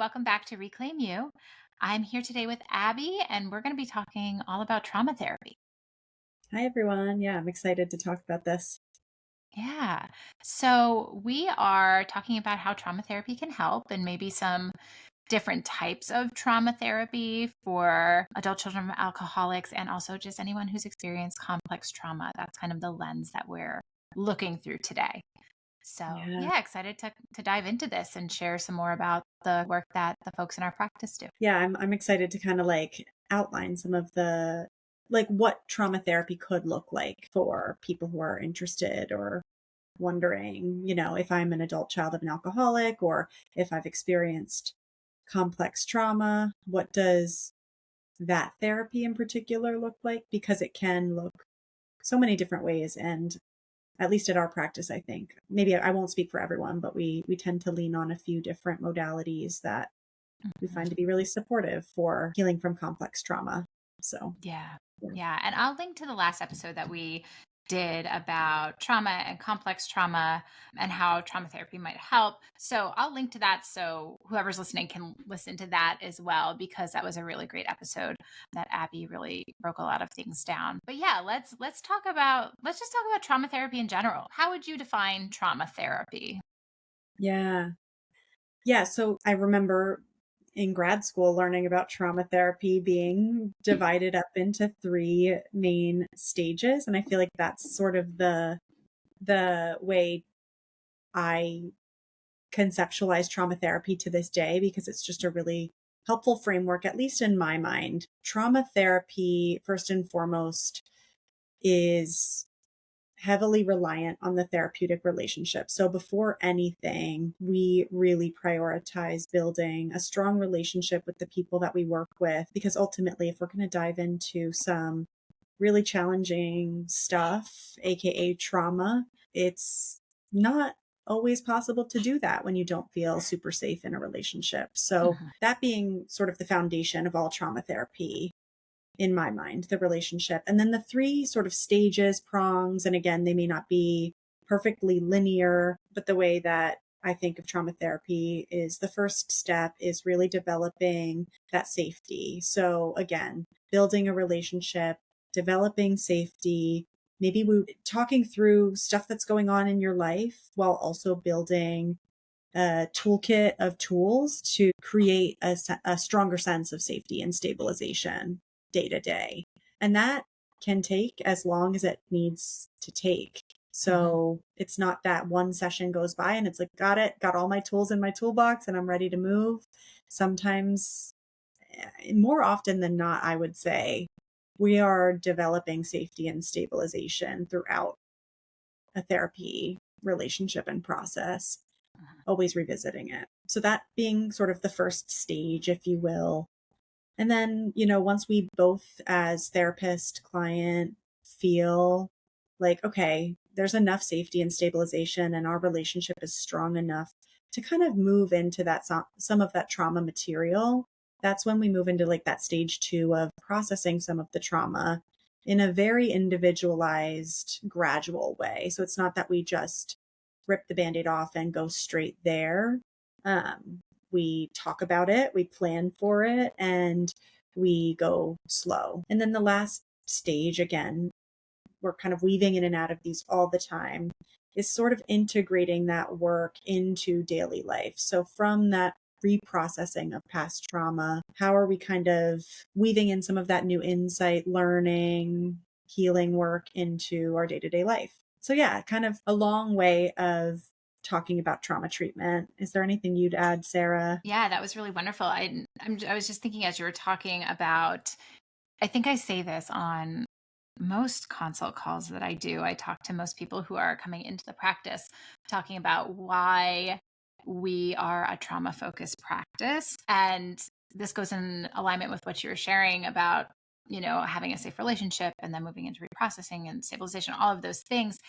Welcome back to Reclaim You. I'm here today with Abby, and we're going to be talking all about trauma therapy. Hi, everyone. Yeah, I'm excited to talk about this. Yeah. So, we are talking about how trauma therapy can help and maybe some different types of trauma therapy for adult children of alcoholics and also just anyone who's experienced complex trauma. That's kind of the lens that we're looking through today. So, Yeah. yeah, excited to dive into this and share some more about the work that the folks in our practice do. Yeah, I'm excited to kind of like outline some of the like what trauma therapy could look like for people who are interested or wondering, if I'm an adult child of an alcoholic or if I've experienced complex trauma, what does that therapy in particular look like? Because it can look so many different ways. And at least at our practice, I think maybe I won't speak for everyone, but we tend to lean on a few different modalities that we Mhm. find to be really supportive for healing from complex trauma. So, Yeah. yeah. Yeah. And I'll link to the last episode that we did about trauma and complex trauma and how trauma therapy might help. So I'll link to that so whoever's listening can listen to that as well, because that was a really great episode that Abby really broke a lot of things down. But yeah, let's just talk about trauma therapy in general. How would you define trauma therapy? Yeah. Yeah. So I remember in grad school learning about trauma therapy being divided up into three main stages. And I feel like that's sort of the way I conceptualize trauma therapy to this day because it's just a really helpful framework, at least in my mind. Trauma therapy, first and foremost, is heavily reliant on the therapeutic relationship. So before anything, we really prioritize building a strong relationship with the people that we work with, because ultimately, if we're going to dive into some really challenging stuff, AKA trauma, it's not always possible to do that when you don't feel super safe in a relationship. So Mhm. that being sort of the foundation of all trauma therapy, in my mind, the relationship. And then the three sort of stages, prongs, and again, they may not be perfectly linear, but the way that I think of trauma therapy is the first step is really developing that safety. So again, building a relationship, developing safety, maybe we talking through stuff that's going on in your life while also building a toolkit of tools to create a stronger sense of safety and stabilization day to day. And that can take as long as it needs to take. Mhm. So it's not that one session goes by and it's like, got it, got all my tools in my toolbox and I'm ready to move. Sometimes, more often than not, I would say we are developing safety and stabilization throughout a therapy relationship and process, always revisiting it. So that being sort of the first stage, if you will. And then, once we both as therapist, client feel like, okay, there's enough safety and stabilization and our relationship is strong enough to kind of move into that some of that trauma material. That's when we move into like that stage two of processing some of the trauma in a very individualized, gradual way. So it's not that we just rip the band-aid off and go straight there. We talk about it, we plan for it, and we go slow. And then the last stage, again, we're kind of weaving in and out of these all the time, is sort of integrating that work into daily life. So from that reprocessing of past trauma, how are we kind of weaving in some of that new insight, learning, healing work into our day to day life? So, yeah, kind of a long way of talking about trauma treatment. Is there anything you'd add, Sarah? Yeah, that was really wonderful. I was just thinking as you were talking about, I think I say this on most consult calls that I do. I talk to most people who are coming into the practice talking about why we are a trauma focused practice. And this goes in alignment with what you were sharing about, having a safe relationship and then moving into reprocessing and stabilization, all of those things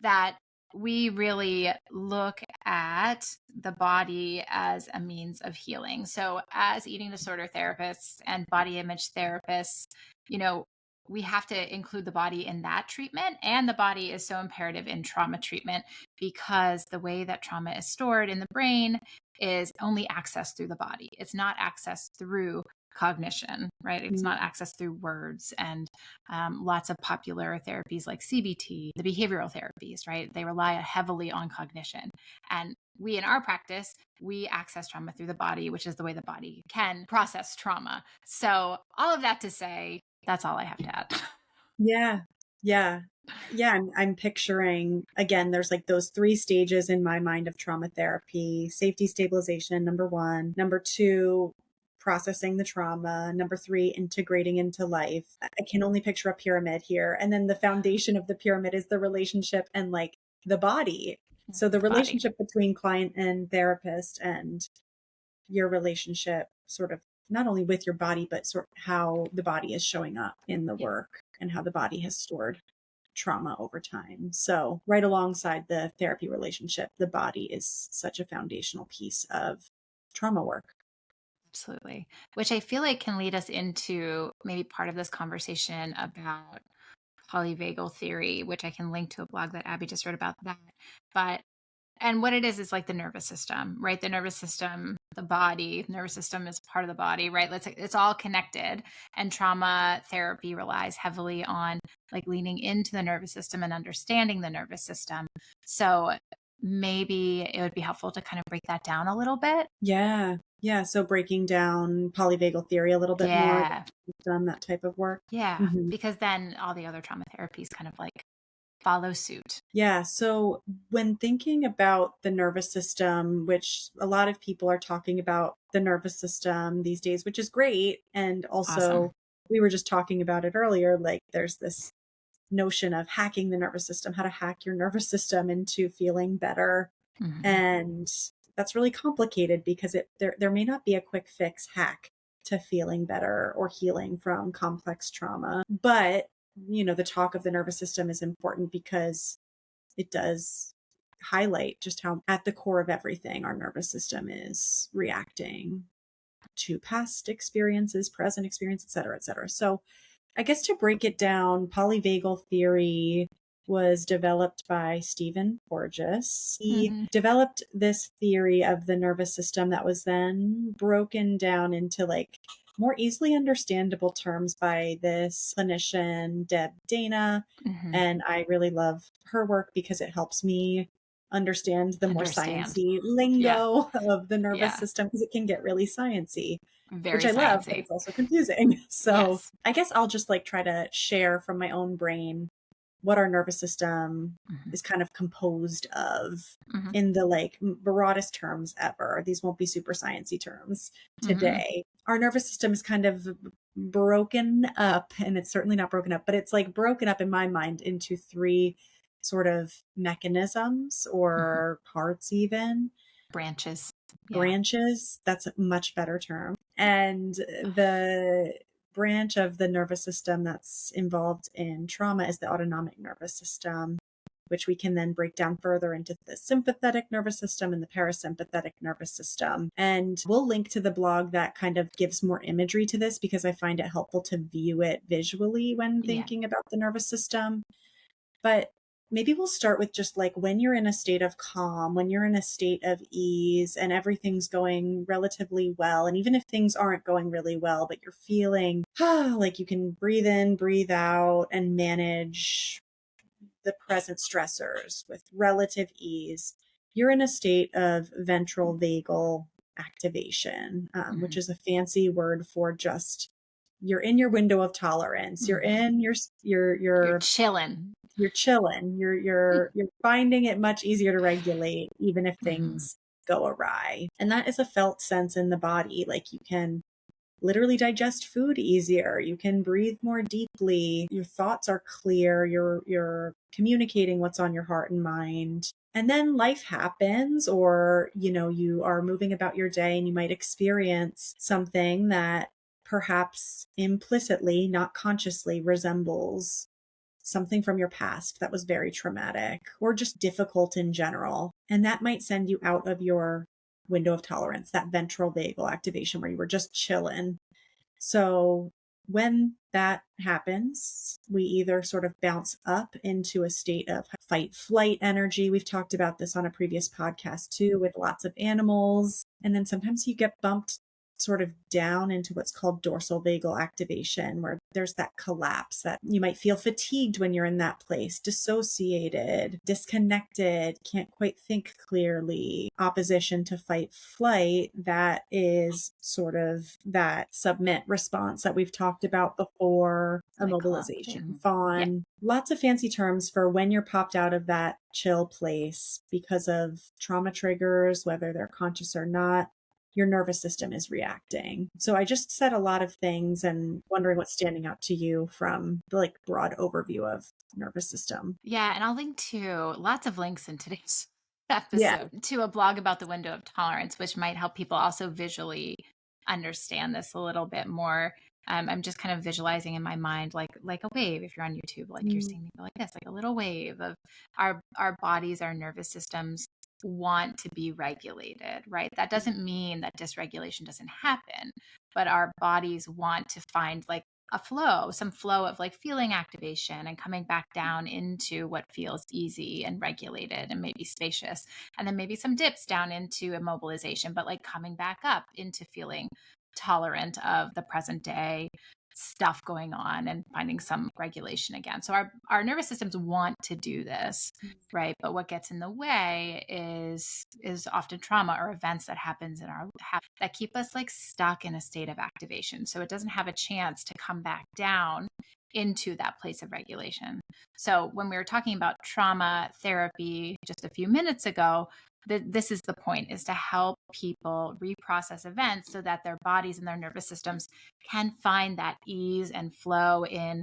that we really look at the body as a means of healing. So, as eating disorder therapists and body image therapists, you know, we have to include the body in that treatment. And the body is so imperative in trauma treatment because the way that trauma is stored in the brain is only accessed through the body. It's not accessed through cognition, right? It's not accessed through words. And lots of popular therapies like CBT, the behavioral therapies, right? They rely heavily on cognition. And we in our practice, we access trauma through the body, which is the way the body can process trauma. So all of that to say, that's all I have to add. Yeah. Yeah. Yeah. I'm picturing, again, there's like those 3 stages in my mind of trauma therapy: safety stabilization, number 1, number 2, processing the trauma, number 3, integrating into life. I can only picture a pyramid here. And then the foundation of the pyramid is the relationship and like the body. So the The body. relationship between client and therapist, and your relationship sort of not only with your body, but sort of how the body is showing up in the Yeah. work and how the body has stored trauma over time. So right alongside the therapy relationship, the body is such a foundational piece of trauma work. Absolutely. Which I feel like can lead us into maybe part of this conversation about polyvagal theory, which I can link to a blog that Abby just wrote about that. But and what it is like the nervous system, right? The nervous system, the body, nervous system is part of the body, right? It's all connected. And trauma therapy relies heavily on like leaning into the nervous system and understanding the nervous system. So maybe it would be helpful to kind of break that down a little bit. Yeah. Yeah. So breaking down polyvagal theory a little bit more, Yeah. done that type of work. Yeah. Mhm. Because then all the other trauma therapies kind of like follow suit. Yeah. So when thinking about the nervous system, which a lot of people are talking about the nervous system these days, which is great. And Awesome. also, we were just talking about it earlier, like there's this notion of hacking the nervous system, how to hack your nervous system into feeling better. Mm-hmm. And that's really complicated because there may not be a quick fix hack to feeling better or healing from complex trauma. But, the talk of the nervous system is important because it does highlight just how at the core of everything our nervous system is reacting to past experiences, present experience, et cetera, et cetera. So I guess to break it down, polyvagal theory was developed by Stephen Porges. He Mm-hmm. developed this theory of the nervous system that was then broken down into like more easily understandable terms by this clinician, Deb Dana. Mm-hmm. And I really love her work because it helps me understand the more Understand. sciencey Yeah. lingo of the nervous Yeah. system, because it can get really sciencey, which Very I love, but sciencey. it's also confusing. So Yes. I guess I'll just like try to share from my own brain what our nervous system Mm-hmm. is kind of composed of Mm-hmm. in the like broadest terms ever. These won't be super sciencey terms Mm-hmm. today. Our nervous system is kind of broken up, and it's certainly not broken up, but it's like broken up in my mind into 3 sort of mechanisms Mm-hmm. or parts, even Branches. Yeah. branches. That's a much better term. And the branch of the nervous system that's involved in trauma is the autonomic nervous system, which we can then break down further into the sympathetic nervous system and the parasympathetic nervous system. And we'll link to the blog that kind of gives more imagery to this because I find it helpful to view it visually when Yeah. thinking about the nervous system. But maybe we'll start with just like when you're in a state of calm, when you're in a state of ease and everything's going relatively well. And even if things aren't going really well, but you're feeling like you can breathe in, breathe out, and manage the present stressors with relative ease, you're in a state of ventral vagal activation, which Mm-hmm. is a fancy word for just you're in your window of tolerance. You're Mm-hmm. in your You're your chilling. you're chilling. You're finding it much easier to regulate even if Mm-hmm. things go awry. And that is a felt sense in the body. Like you can literally digest food easier. You can breathe more deeply. Your thoughts are clear. You're communicating what's on your heart and mind. And then life happens, or you are moving about your day and you might experience something that perhaps implicitly, not consciously, resembles something from your past that was very traumatic or just difficult in general. And that might send you out of your window of tolerance, that ventral vagal activation where you were just chilling. So when that happens, we either sort of bounce up into a state of fight flight energy. We've talked about this on a previous podcast too, with lots of animals. And then sometimes you get bumped sort of down into what's called dorsal vagal activation, where there's that collapse that you might feel fatigued when you're in that place, dissociated, disconnected, can't quite think clearly, opposition to fight flight. That is sort of that submit response that we've talked about before, Like clumped. immobilization, Yeah. fawn, lots of fancy terms for when you're popped out of that chill place because of trauma triggers, whether they're conscious or not. Your nervous system is reacting. So I just said a lot of things and wondering what's standing out to you from the like broad overview of nervous system. Yeah, and I'll link to lots of links in today's Yeah. episode to a blog about the window of tolerance, which might help people also visually understand this a little bit more. I'm just kind of visualizing in my mind like a wave. If you're on YouTube, like you're seeing me go like this, like a little wave of our bodies, our nervous systems want to be regulated, right? That doesn't mean that dysregulation doesn't happen, but our bodies want to find like a flow, some flow of like feeling activation and coming back down into what feels easy and regulated and maybe spacious. And then maybe some dips down into immobilization, but like coming back up into feeling tolerant of the present day stuff going on and finding some regulation again. So our nervous systems want to do this, right? But what gets in the way is often trauma or events that happens in our that keep us like stuck in a state of activation. So it doesn't have a chance to come back down into that place of regulation. So when we were talking about trauma therapy just a few minutes ago, this is the point, is to help people reprocess events so that their bodies and their nervous systems can find that ease and flow in,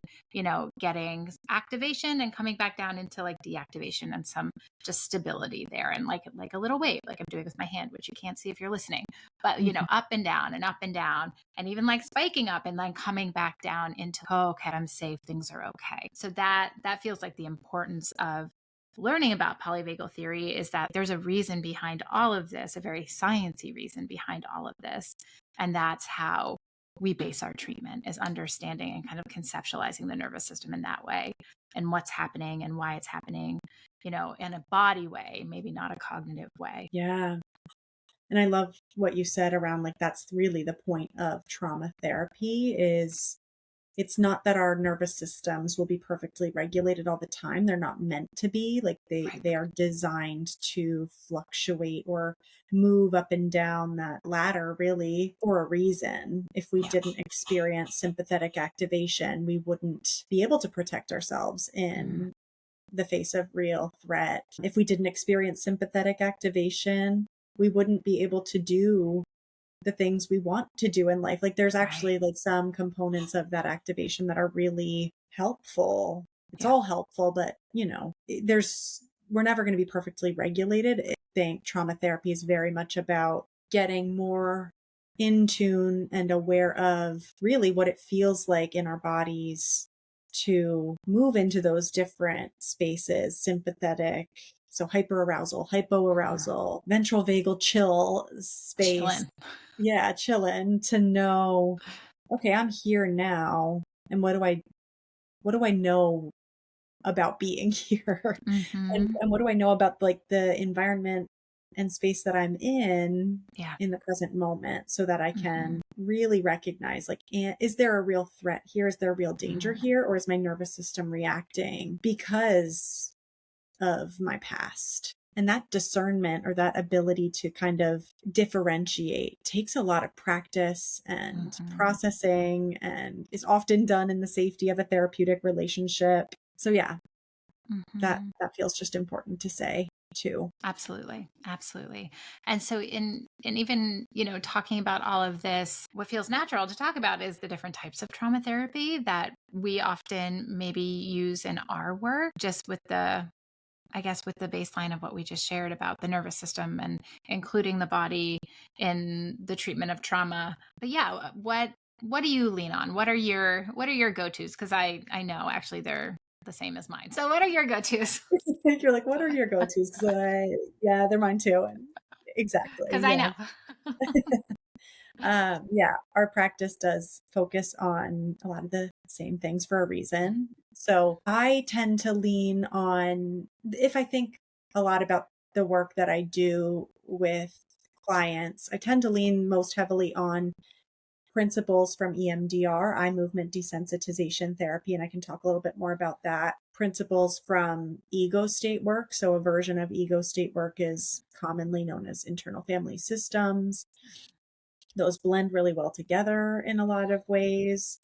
getting activation and coming back down into like deactivation and some just stability there, and like a little wave, like I'm doing with my hand, which you can't see if you're listening, but up and down and up and down, and even like spiking up and then coming back down into, oh, okay, I'm safe, things are okay. So that feels like the importance of learning about polyvagal theory, is that there's a reason behind all of this, a very sciencey reason behind all of this. And that's how we base our treatment, is understanding and kind of conceptualizing the nervous system in that way and what's happening and why it's happening, in a body way, maybe not a cognitive way. Yeah. And I love what you said around like that's really the point of trauma therapy is it's not that our nervous systems will be perfectly regulated all the time. They're not meant to be. Like Right. they are designed to fluctuate or move up and down that ladder really for a reason. If we Yeah. didn't experience sympathetic activation, we wouldn't be able to protect ourselves in the face of real threat. If we didn't experience sympathetic activation, we wouldn't be able to do the things we want to do in life. Like there's actually Right. like some components of that activation that are really helpful. It's Yeah. all helpful, but we're never going to be perfectly regulated. I think trauma therapy is very much about getting more in tune and aware of really what it feels like in our bodies to move into those different spaces, sympathetic, so hyperarousal, hypoarousal, ventral vagal chill space. Chilling. Yeah, chillin', to know, okay, I'm here now. And what do I know about being here? Mm-hmm. And what do I know about like the environment and space that I'm Yeah. in the present moment, so that I Mm-hmm. can really recognize like, is there a real threat here? Is there a real danger Mm-hmm. here? Or is my nervous system reacting because of my past? And that discernment, or that ability to kind of differentiate, takes a lot of practice and Mm-hmm. processing, and is often done in the safety of a therapeutic relationship. So yeah, that Mm-hmm. that feels just important to say too. Absolutely. Absolutely. And so in even, talking about all of this, what feels natural to talk about is the different types of trauma therapy that we often maybe use in our work, just with the, I guess, with the baseline of what we just shared about the nervous system and including the body in the treatment of trauma. But yeah, what do you lean on? What are your go-tos? Because I know actually they're the same as mine. So what are your go-tos? You're like, what are your go-tos? Yeah, they're mine too. And exactly. Because I Yeah. know. Yeah, our practice does focus on a lot of the same things for a reason. So I tend to lean on, if I think a lot about the work that I do with clients, I tend to lean most heavily on principles from EMDR, eye movement desensitization therapy, and I can talk a little bit more about that. Principles from ego state work. So, a version of ego state work is commonly known as internal family systems. Those blend really well together in a lot of ways.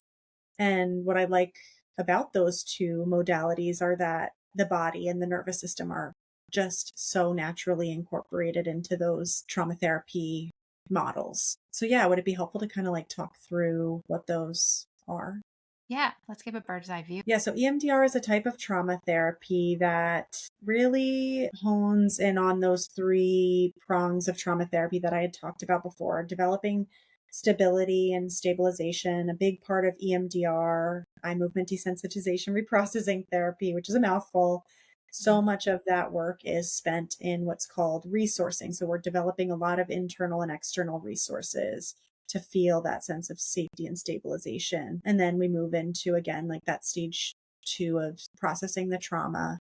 And what I like about those two modalities are that the body and the nervous system are just so naturally incorporated into those trauma therapy models. So, yeah, would it be helpful to kind of like talk through what those are? Yeah, let's give a bird's eye view. Yeah, so EMDR is a type of trauma therapy that really hones in on those three prongs of trauma therapy that I had talked about before, developing stability and stabilization. A big part of EMDR, eye movement desensitization, reprocessing therapy, which is a mouthful. So Mhm. much of that work is spent in what's called resourcing. So we're developing a lot of internal and external resources to feel that sense of safety and stabilization. And then we move into, again, like that stage two of processing the trauma.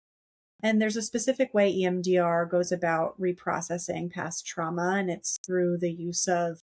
And there's a specific way EMDR goes about reprocessing past trauma, and it's through the use of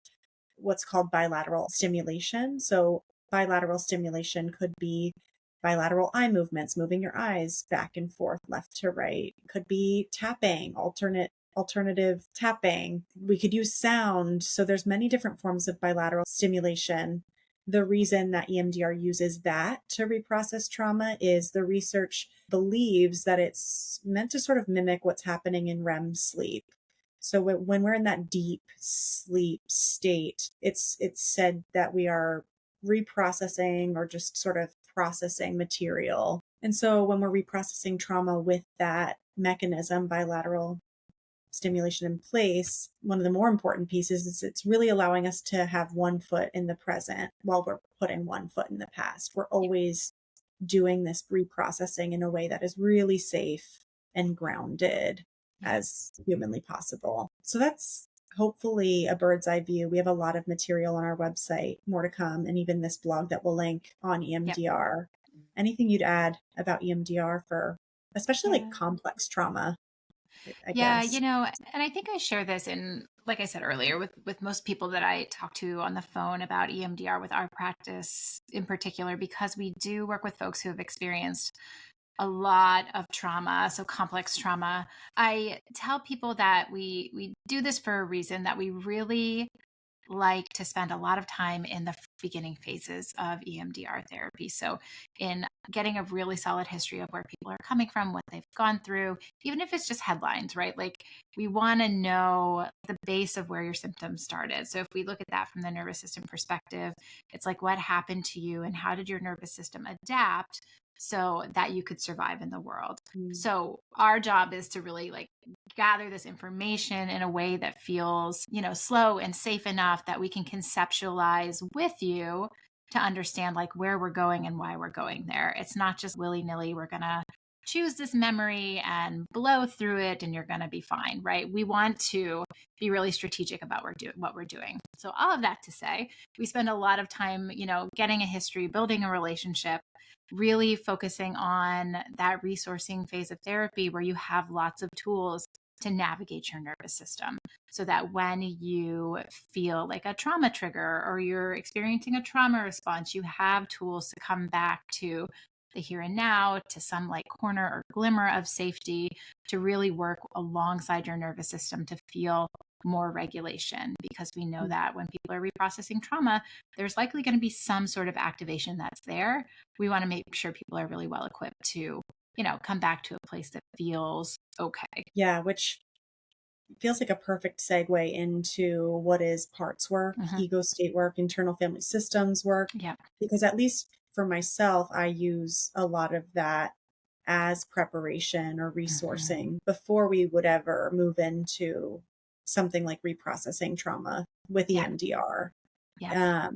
what's called bilateral stimulation. So, bilateral stimulation could be bilateral eye movements, moving your eyes back and forth, left to right. Could be tapping, alternative tapping. We could use sound. So there's many different forms of bilateral stimulation. The reason that EMDR uses that to reprocess trauma is the research believes that it's meant to sort of mimic what's happening in REM sleep. So when we're in that deep sleep state, it's said that we are reprocessing or just sort of processing material. And so when we're reprocessing trauma with that mechanism, bilateral stimulation in place, one of the more important pieces is it's really allowing us to have one foot in the present while we're putting one foot in the past. We're always doing this reprocessing in a way that is really safe and grounded Yeah. as humanly possible. So that's hopefully a bird's eye view. We have a lot of material on our website, more to come, and even this blog that we'll link on Yep. EMDR. Anything you'd add about EMDR for especially like Yeah. complex trauma, I Yeah, guess? and I think I share this in, like I said earlier, with most people that I talk to on the phone about EMDR with our practice in particular, because we do work with folks who have experienced a lot of trauma, so complex trauma. I tell people that we do this for a reason, that we really like to spend a lot of time in the beginning phases of EMDR therapy. So, in getting a really solid history of where people are coming from, what they've gone through, even if it's just headlines, right? Like, we want to know the base of where your symptoms started. So, if we look at that from the nervous system perspective, it's like, what happened to you and how did your nervous system adapt so that you could survive in the world? Mm. So, our job is to really like gather this information in a way that feels, slow and safe enough that we can conceptualize with you to understand like where we're going and why we're going there. It's not just willy-nilly, we're going to choose this memory and blow through it and you're going to be fine, right? We want to be really strategic about what we're doing. So all of that to say, we spend a lot of time, getting a history, building a relationship, really focusing on that resourcing phase of therapy where you have lots of tools to navigate your nervous system so that when you feel like a trauma trigger or you're experiencing a trauma response, you have tools to come back to the here and now, to some like corner or glimmer of safety, to really work alongside your nervous system to feel more regulation, because we know Mm. that when people are reprocessing trauma, there's likely going to be some sort of activation that's there. We want to make sure people are really well equipped to, come back to a place that feels okay. Yeah, which feels like a perfect segue into what is parts work, Hmm. ego state work, internal family systems work, Yeah. because at least for myself, I use a lot of that as preparation or Hmm. resourcing before we would ever move into something like reprocessing trauma with Yeah. EMDR. Yeah.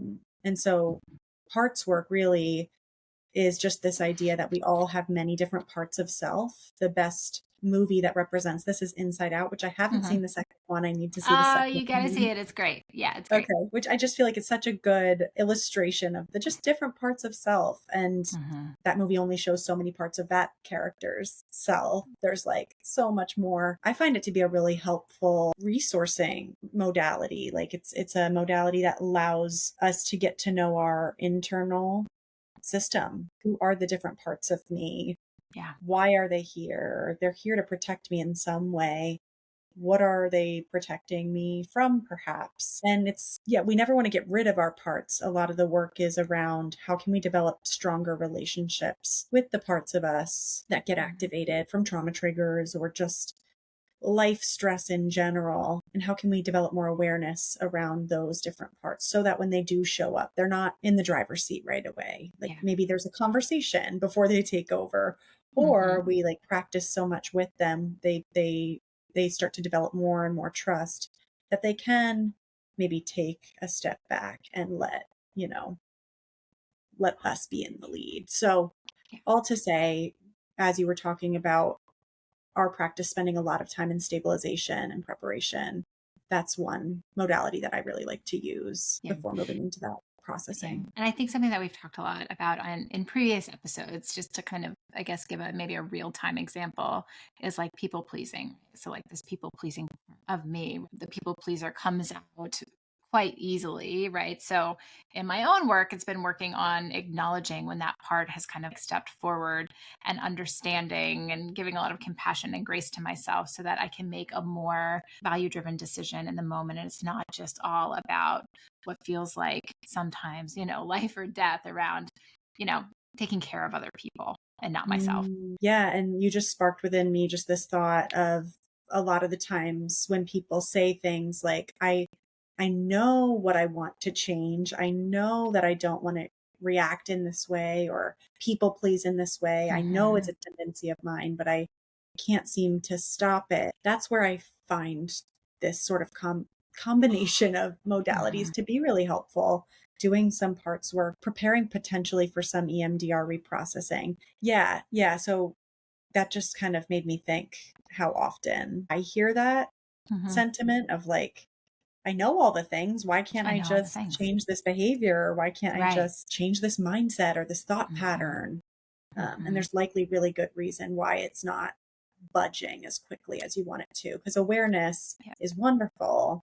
And so parts work really is just this idea that we all have many different parts of self. The best movie that represents this is Inside Out, which I haven't Hmm. seen the second one. I need to see the Oh, second you got to see one. it. It's great. Yeah, it's great. Okay, which I just feel like it's such a good illustration of the just different parts of self. And Hmm. that movie only shows so many parts of that character's self. There's like so much more. I find it to be a really helpful resourcing modality. Like it's a modality that allows us to get to know our internal system. Who are the different parts of me? Yeah. Why are they here? They're here to protect me in some way. What are they protecting me from, perhaps? And it's, yeah, we never want to get rid of our parts. A lot of the work is around how can we develop stronger relationships with the parts of us that get Mhm. activated from trauma triggers or just life stress in general, and how can we develop more awareness around those different parts so that when they do show up, they're not in the driver's seat right away. Like Yeah. maybe there's a conversation before they take over, Hmm. or we like practice so much with them, they start to develop more and more trust that they can maybe take a step back and let us be in the lead. So Yeah. all to say, as you were talking about our practice spending a lot of time in stabilization and preparation, that's one modality that I really like to use Yeah. before moving into that Yeah. processing. And I think something that we've talked a lot about in previous episodes, just to kind of, I guess, give a maybe a real time example, is like people pleasing. So, like this people pleasing of me, the people pleaser comes out quite easily, right? So, in my own work, it's been working on acknowledging when that part has kind of stepped forward and understanding and giving a lot of compassion and grace to myself so that I can make a more value driven decision in the moment. And it's not just all about what feels like sometimes, life or death around, you know, taking care of other people and not myself. Yeah, and you just sparked within me just this thought of a lot of the times when people say things like, I know what I want to change. I know that I don't want to react in this way or people please in this way. I know it's Hmm. a tendency of mine, but I can't seem to stop it. That's where I find this sort of combination of modalities Hmm. to be really helpful. Doing some parts work, preparing potentially for some EMDR reprocessing. Yeah, yeah. So that just kind of made me think how often I hear that Hmm. sentiment of like, I know all the things. Why can't I I know all the just things. change this behavior? Or why can't I Right. just change this mindset or this thought Hmm. pattern? And Hmm. there's likely really good reason why it's not budging as quickly as you want it to, because awareness Yeah. is wonderful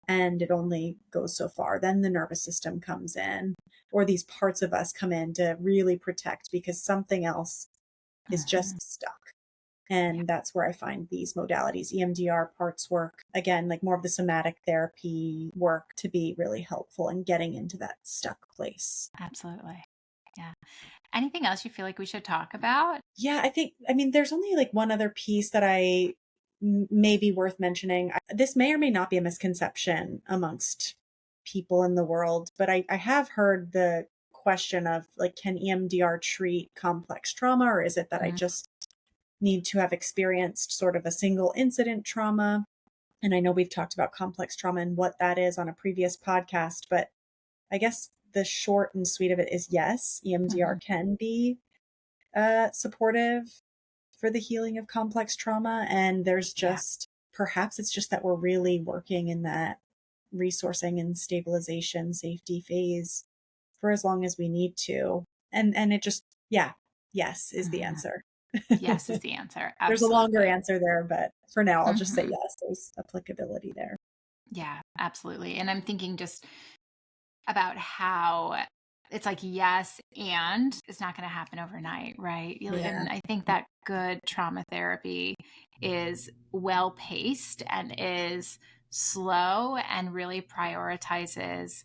and it only goes so far. Then the nervous system comes in, or these parts of us come in to really protect because something else is Hmm. just stuck. Yeah. And that's where I find these modalities, EMDR parts work, again, like more of the somatic therapy work to be really helpful in getting into that stuck place. Absolutely. Yeah. Anything else you feel like we should talk about? Yeah, I mean, there's only like one other piece that may be worth mentioning. This may or may not be a misconception amongst people in the world, but I have heard the question of like, can EMDR treat complex trauma, or is it that I Mhm. just need to have experienced sort of a single incident trauma? And I know we've talked about complex trauma and what that is on a previous podcast, but I guess the short and sweet of it is yes, EMDR Mhm. can be supportive for the healing of complex trauma. And there's Yeah. just, perhaps it's just that we're really working in that resourcing and stabilization safety phase for as long as we need to. And it just, yeah, yes is the Mhm. answer. Yes is the answer. There's a longer Absolutely. answer there, but for now, I'll just say Mhm. yes, there's applicability there. Yeah, absolutely. And I'm thinking just about how it's like yes and it's not going to happen overnight, right? Yeah. And I think that good trauma therapy is well paced and is slow and really prioritizes,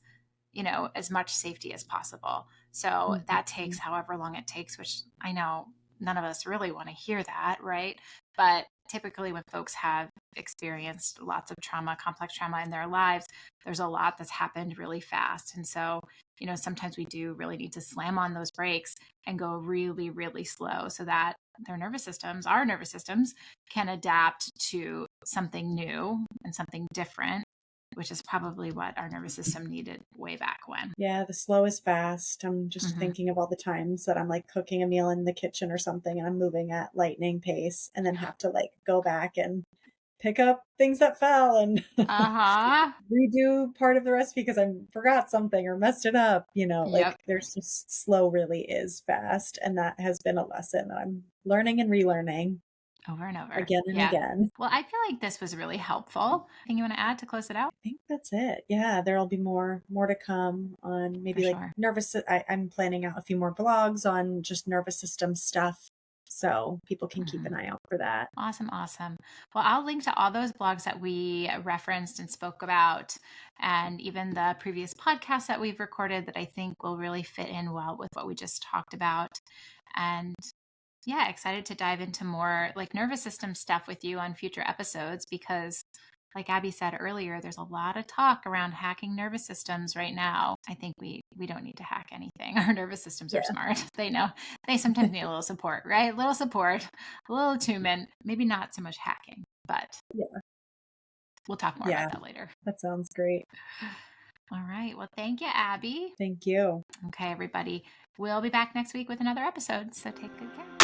as much safety as possible. So that takes Mhm. however long it takes, which I know none of us really want to hear that, right? But typically when folks have experienced lots of trauma, complex trauma in their lives, there's a lot that's happened really fast. And so, sometimes we do really need to slam on those brakes and go really, really slow so that our nervous systems can adapt to something new and something different, which is probably what our nervous system needed way back when. Yeah, the slow is fast. I'm just Hmm. thinking of all the times that I'm like cooking a meal in the kitchen or something and I'm moving at lightning pace and then have to like go back and pick up things that fell and Uh-huh. redo part of the recipe because I forgot something or messed it up, Yep. there's just slow really is fast, and that has been a lesson that I'm learning and relearning Over and over. again and Yeah. again. Well, I feel like this was really helpful. Anything you want to add to close it out? I think that's it. Yeah, there'll be more to come on For maybe like sure. I'm planning out a few more blogs on just nervous system stuff, so people can keep Mhm. an eye out for that. Awesome, awesome. Well, I'll link to all those blogs that we referenced and spoke about, and even the previous podcasts that we've recorded that I think will really fit in well with what we just talked about. And yeah, excited to dive into more like nervous system stuff with you on future episodes because, like Abby said earlier, there's a lot of talk around hacking nervous systems right now. I think we don't need to hack anything. Our nervous systems are Yeah. smart. They know they sometimes need a little support, right? A little support, a little attunement, maybe not so much hacking, but Yeah. we'll talk more about Yeah. that later. That sounds great. All right. Well, thank you, Abby. Thank you. Okay, everybody. We'll be back next week with another episode. So take good care.